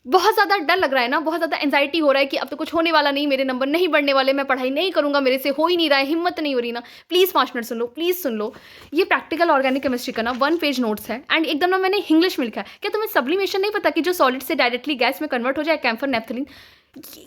बहुत ज़्यादा डर लग रहा है ना, बहुत ज़्यादा एंग्जायटी हो रहा है कि अब तो कुछ होने वाला नहीं, मेरे नंबर नहीं बढ़ने वाले, मैं पढ़ाई नहीं करूँगा, मेरे से हो ही नहीं रहा है, हिम्मत नहीं हो रही ना, प्लीज़ 5 मिनट सुन लो, प्लीज़ सुन लो। ये प्रैक्टिकल ऑर्गेनिक केमिस्ट्री का ना 1 पेज नोट्स है एंड एकदम ना मैंने इंग्लिश में लिखा है। क्या तुम्हें सब्लिमेशन नहीं पता कि जो सॉलिड से डायरेक्टली गैस में कन्वर्ट हो जाए, कैम्फर नेफ्थलीन,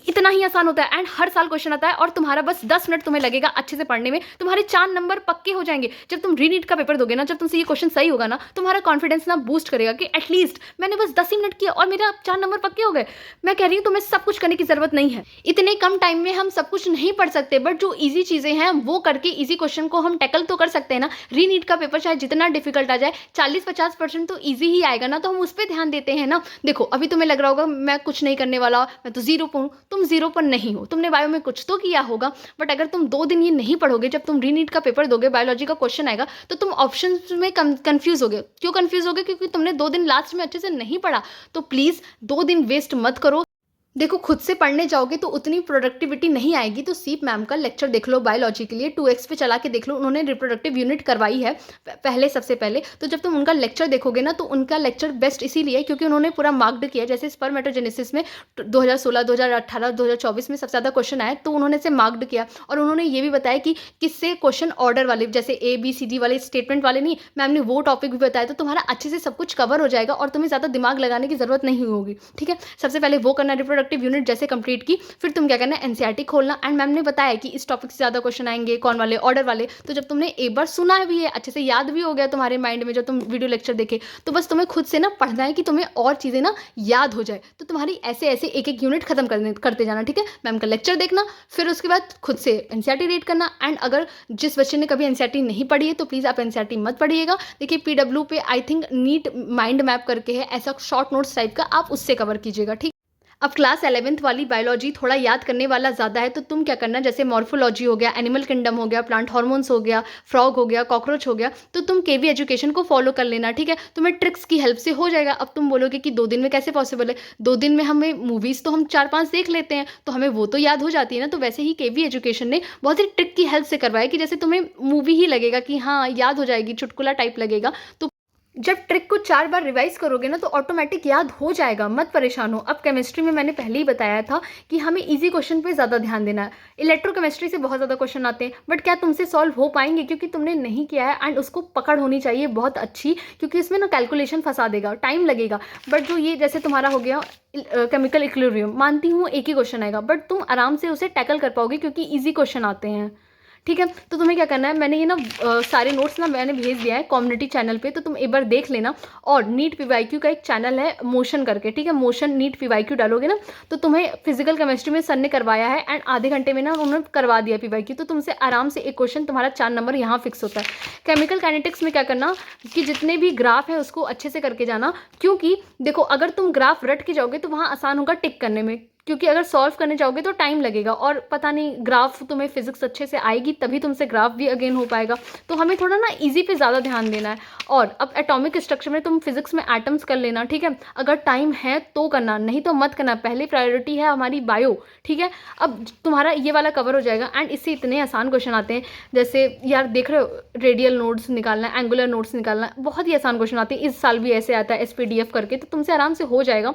इतना ही आसान होता है एंड हर साल क्वेश्चन आता है और तुम्हारा बस 10 मिनट तुम्हें लगेगा अच्छे से पढ़ने में, तुम्हारे 4 नंबर पक्के हो जाएंगे। जब तुम रीनीट का पेपर दोगे ना, जब तुमसे ये क्वेश्चन सही होगा ना, तुम्हारा कॉन्फिडेंस ना बूस्ट करेगा कि एटलीस्ट मैंने बस 10 ही मिनट किया और मेरा 4 नंबर पक्के हो गए। मैं कह रही हूँ तुम्हें सब कुछ करने की जरूरत नहीं है, इतने कम टाइम में हम सब कुछ नहीं पढ़ सकते, बट जो ईजी चीजें हैं वो करके ईजी क्वेश्चन को हम टैकल तो कर सकते हैं ना। रीनीट का पेपर चाहे जितना डिफिकल्ट आ जाए, 40-50% तो ईजी ही आएगा ना, तो हम उस पर ध्यान देते हैं ना। देखो अभी तुम्हें लग रहा होगा मैं कुछ नहीं करने वाला, मैं तो जीरो पर हूँ। तुम जीरो पर नहीं हो, तुमने बायो में कुछ तो किया होगा, बट अगर तुम 2 दिन ये नहीं पढ़ोगे, जब तुम रीनीट का पेपर दोगे, बायोलॉजी का क्वेश्चन आएगा तो तुम ऑप्शन में कंफ्यूज होगे। क्यों कंफ्यूज होगे? क्योंकि तुमने 2 दिन लास्ट में अच्छे से नहीं पढ़ा। तो प्लीज 2 दिन वेस्ट मत करो। देखो खुद से पढ़ने जाओगे तो उतनी प्रोडक्टिविटी नहीं आएगी, तो सीप मैम का लेक्चर देख लो बायोलॉजी के लिए, 2x पे चला के देख लो, उन्होंने रिप्रोडक्टिव यूनिट करवाई है पहले, सबसे पहले। तो जब तुम उनका लेक्चर देखोगे ना, तो उनका लेक्चर बेस्ट इसीलिए क्योंकि उन्होंने पूरा मार्क्ड किया। जैसे स्पर्मेटोजेनेसिस में 2016, 2018, 2024 में सबसे ज़्यादा क्वेश्चन आए, तो उन्होंने इसे मार्क्ड किया और उन्होंने ये भी बताया कि किससे क्वेश्चन ऑर्डर वाले, जैसे ABCD वाले स्टेटमेंट वाले नहीं, मैम ने वो टॉपिक भी बताया। तो तुम्हारा अच्छे से सब कुछ कवर हो जाएगा और तुम्हें ज़्यादा दिमाग लगाने की जरूरत नहीं होगी। ठीक है, सबसे पहले वो करना, रिप्रोडक्टिव यूनिट जैसे कंप्लीट की, फिर तुम क्या करना है, एनसीईआरटी खोलना। एंड मैम ने बताया कि इस टॉपिक से ज़्यादा क्वेश्चन आएंगे, कौन वाले, ऑर्डर वाले। तो जब तुमने एक बार सुना भी है, अच्छे से याद भी हो गया तुम्हारे माइंड में, जब तुम वीडियो लेक्चर देखे, तो बस तुम्हें खुद से ना पढ़ना है कि तुम्हें और चीज़ें ना याद हो जाए। तो तुम्हारी ऐसे ऐसे एक एक यूनिट खत्म करते जाना। ठीक है, मैम का लेक्चर देखना, फिर उसके बाद खुद से एनसीईआरटी रीड करना। एंड अगर जिस बच्चे ने कभी एनसीईआरटी नहीं पढ़ी है तो प्लीज़ आप एनसीईआरटी मत पढ़िएगा। देखिए PW पे I think NEET mind map करके है, ऐसा शॉर्ट नोट्स टाइप का, आप उससे कवर कीजिएगा। ठीक। अब क्लास 11th वाली बायोलॉजी थोड़ा याद करने वाला ज़्यादा है, तो तुम क्या करना, जैसे मॉर्फोलॉजी हो गया, एनिमल किंगडम हो गया, प्लांट हार्मोन्स हो गया, फ्रॉग हो गया, कॉकरोच हो गया, तो तुम केवी एजुकेशन को फॉलो कर लेना। ठीक है, तुम्हें ट्रिक्स की हेल्प से हो जाएगा। अब तुम बोलोगे कि 2 दिन में कैसे पॉसिबल है? 2 दिन में हमें मूवीज़ तो हम 4-5 देख लेते हैं, तो हमें वो तो याद हो जाती है ना। तो वैसे ही केवी एजुकेशन ने बहुत ही ट्रिक की हेल्प से करवाया कि जैसे तुम्हें मूवी ही लगेगा कि हाँ याद हो जाएगी, चुटकुला टाइप लगेगा। तो जब ट्रिक को 4 बार रिवाइज करोगे ना, तो ऑटोमेटिक याद हो जाएगा, मत परेशान हो। अब केमिस्ट्री में मैंने पहले ही बताया था कि हमें इजी क्वेश्चन पे ज़्यादा ध्यान देना है। इलेक्ट्रोकेमिस्ट्री से बहुत ज़्यादा क्वेश्चन आते हैं, बट क्या तुमसे सॉल्व हो पाएंगे? क्योंकि तुमने नहीं किया है एंड उसको पकड़ होनी चाहिए बहुत अच्छी, क्योंकि इसमें ना कैलकुलेशन फंसा देगा, टाइम लगेगा। बट जो ये जैसे तुम्हारा हो गया केमिकल इक्विलिब्रियम, मानती हूँ एक ही क्वेश्चन आएगा, बट तुम आराम से उसे टैकल कर पाओगे क्योंकि ईजी क्वेश्चन आते हैं। ठीक है, तो तुम्हें क्या करना है, मैंने ये ना सारे नोट्स ना मैंने भेज दिया है कम्युनिटी चैनल पे, तो तुम एक बार देख लेना। और नीट PYQ का एक चैनल है मोशन करके, ठीक है, मोशन नीट PYQ डालोगे ना, तो तुम्हें फिजिकल केमिस्ट्री में सर ने करवाया है एंड आधे घंटे में ना उन्होंने करवा दिया PYQ। तो तुमसे आराम से एक क्वेश्चन, तुम्हारा 4 नंबर यहाँ फिक्स होता है। केमिकल काइनेटिक्स में क्या करना कि जितने भी ग्राफ है उसको अच्छे से करके जाना, क्योंकि देखो अगर तुम ग्राफ रट के जाओगे तो वहाँ आसान होगा टिक करने में, क्योंकि अगर सॉल्व करने जाओगे तो टाइम लगेगा और पता नहीं ग्राफ तुम्हें फिजिक्स अच्छे से आएगी तभी तुमसे ग्राफ भी अगेन हो पाएगा। तो हमें थोड़ा ना इजी पे ज़्यादा ध्यान देना है। और अब एटॉमिक स्ट्रक्चर में तुम फिजिक्स में एटम्स कर लेना। ठीक है, अगर टाइम है तो करना, नहीं तो मत करना। पहले प्रायोरिटी है हमारी बायो। ठीक है, अब तुम्हारा ये वाला कवर हो जाएगा एंड इससे इतने आसान क्वेश्चन आते हैं, जैसे यार देख रहे हो रेडियल नोड्स निकालना, एंगुलर नोड्स निकालना, बहुत ही आसान क्वेश्चन आते हैं। इस साल भी ऐसे आता है SPDF करके, तो तुमसे आराम से हो जाएगा।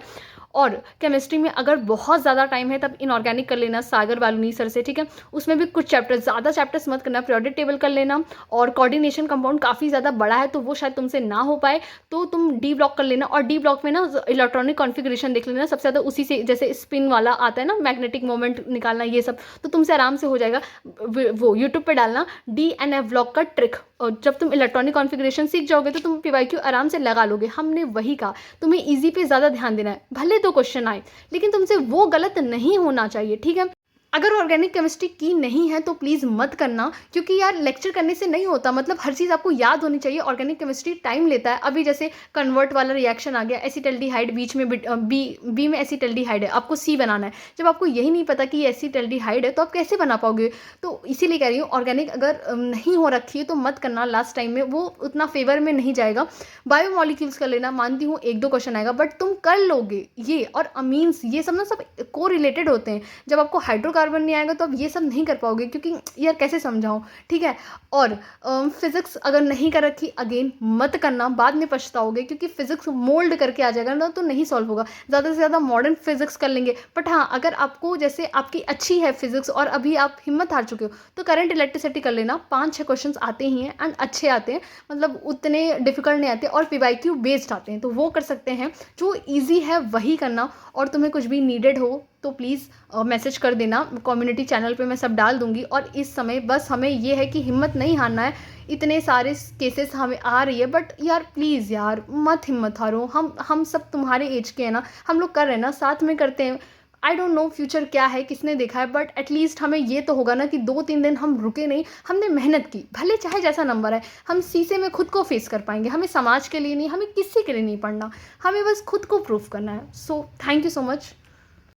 और केमिस्ट्री में अगर बहुत ज़्यादा टाइम है तब इनऑर्गेनिक कर लेना सागर बालूनी सर से। ठीक है, उसमें भी कुछ चैप्टर्स, ज़्यादा चैप्टर्स मत करना, पीरियोडिक टेबल कर लेना। और कोऑर्डिनेशन कंपाउंड काफ़ी ज़्यादा बड़ा है तो वो शायद तुमसे ना हो पाए, तो तुम डी ब्लॉक कर लेना। और डी ब्लॉक में ना इलेक्ट्रॉनिक कॉन्फ़िगरेशन देख लेना, सबसे ज़्यादा उसी से, जैसे स्पिन वाला आता है ना, मैग्नेटिक मोमेंट निकालना, ये सब तो तुमसे आराम से हो जाएगा। वो यूट्यूब पर डालना DNF ब्लॉक का ट्रिक, और जब तुम इलेक्ट्रॉनिक कॉन्फ़िगरेशन सीख जाओगे तो तुम PYQ आराम से लगा लोगे। हमने वही कहा, तुम्हें ईजी पे ज़्यादा ध्यान देना है, भले तो क्वेश्चन आए लेकिन तुमसे वो गलत नहीं होना चाहिए। ठीक है, अगर ऑर्गेनिक केमिस्ट्री की नहीं है तो प्लीज़ मत करना, क्योंकि यार लेक्चर करने से नहीं होता, मतलब हर चीज़ आपको याद होनी चाहिए। ऑर्गेनिक केमिस्ट्री टाइम लेता है। अभी जैसे कन्वर्ट वाला रिएक्शन आ गया, एसिटल्डिहाइड बीच में बी में एसिटल्डिहाइड है, आपको C बनाना है। जब आपको यही नहीं पता कि ये एसिटल्डिहाइड है तो आप कैसे बना पाओगे? तो इसीलिए कह रही हूँ ऑर्गेनिक अगर नहीं हो रखी है तो मत करना, लास्ट टाइम में वो उतना फेवर में नहीं जाएगा। बायोमोलिक्यूल्स कर लेना, मानती हूँ 1-2 क्वेश्चन आएगा बट तुम कर लोगे ये। और अमीन्स, ये सब ना सब को रिलेटेड होते हैं। जब आपको हाइड्रोकार्बन कार्बन नहीं आएगा तो आप ये सब नहीं कर पाओगे, क्योंकि यार कैसे समझाऊँ, ठीक है। और फिज़िक्स अगर नहीं कर रखी, अगेन मत करना, बाद में पछताओगे, क्योंकि फिज़िक्स मोल्ड करके आ जाएगा ना तो नहीं सॉल्व होगा। ज़्यादा से ज़्यादा मॉडर्न फिज़िक्स कर लेंगे, बट हाँ अगर आपको जैसे आपकी अच्छी है फिज़िक्स और अभी आप हिम्मत हार चुके हो तो करंट इलेक्ट्रिसिटी कर लेना। 5-6 क्वेश्चंस आते ही हैं एंड अच्छे आते हैं, मतलब उतने डिफिकल्ट नहीं आते और पीवाईक्यू बेस्ड आते हैं, तो वो कर सकते हैं। जो ईजी है वही करना। और तुम्हें कुछ भी नीडेड हो तो प्लीज़ मैसेज कर देना, कम्युनिटी चैनल पे मैं सब डाल दूंगी। और इस समय बस हमें ये है कि हिम्मत नहीं हारना है। इतने सारे केसेस हमें आ रही है, बट यार प्लीज़ यार मत हिम्मत हारो। हम सब तुम्हारे एज के हैं ना, हम लोग कर रहे हैं ना, साथ में करते हैं। आई डोंट नो फ्यूचर क्या है, किसने देखा है, बट एटलीस्ट हमें ये तो होगा ना कि 2-3 दिन हम रुके नहीं, हमने मेहनत की, भले चाहे जैसा नंबर है। हम शीशे में खुद को फेस कर पाएंगे। हमें समाज के लिए नहीं, हमें किसी के लिए नहीं पढ़ना, हमें बस खुद को प्रूफ करना है। So thank you so much.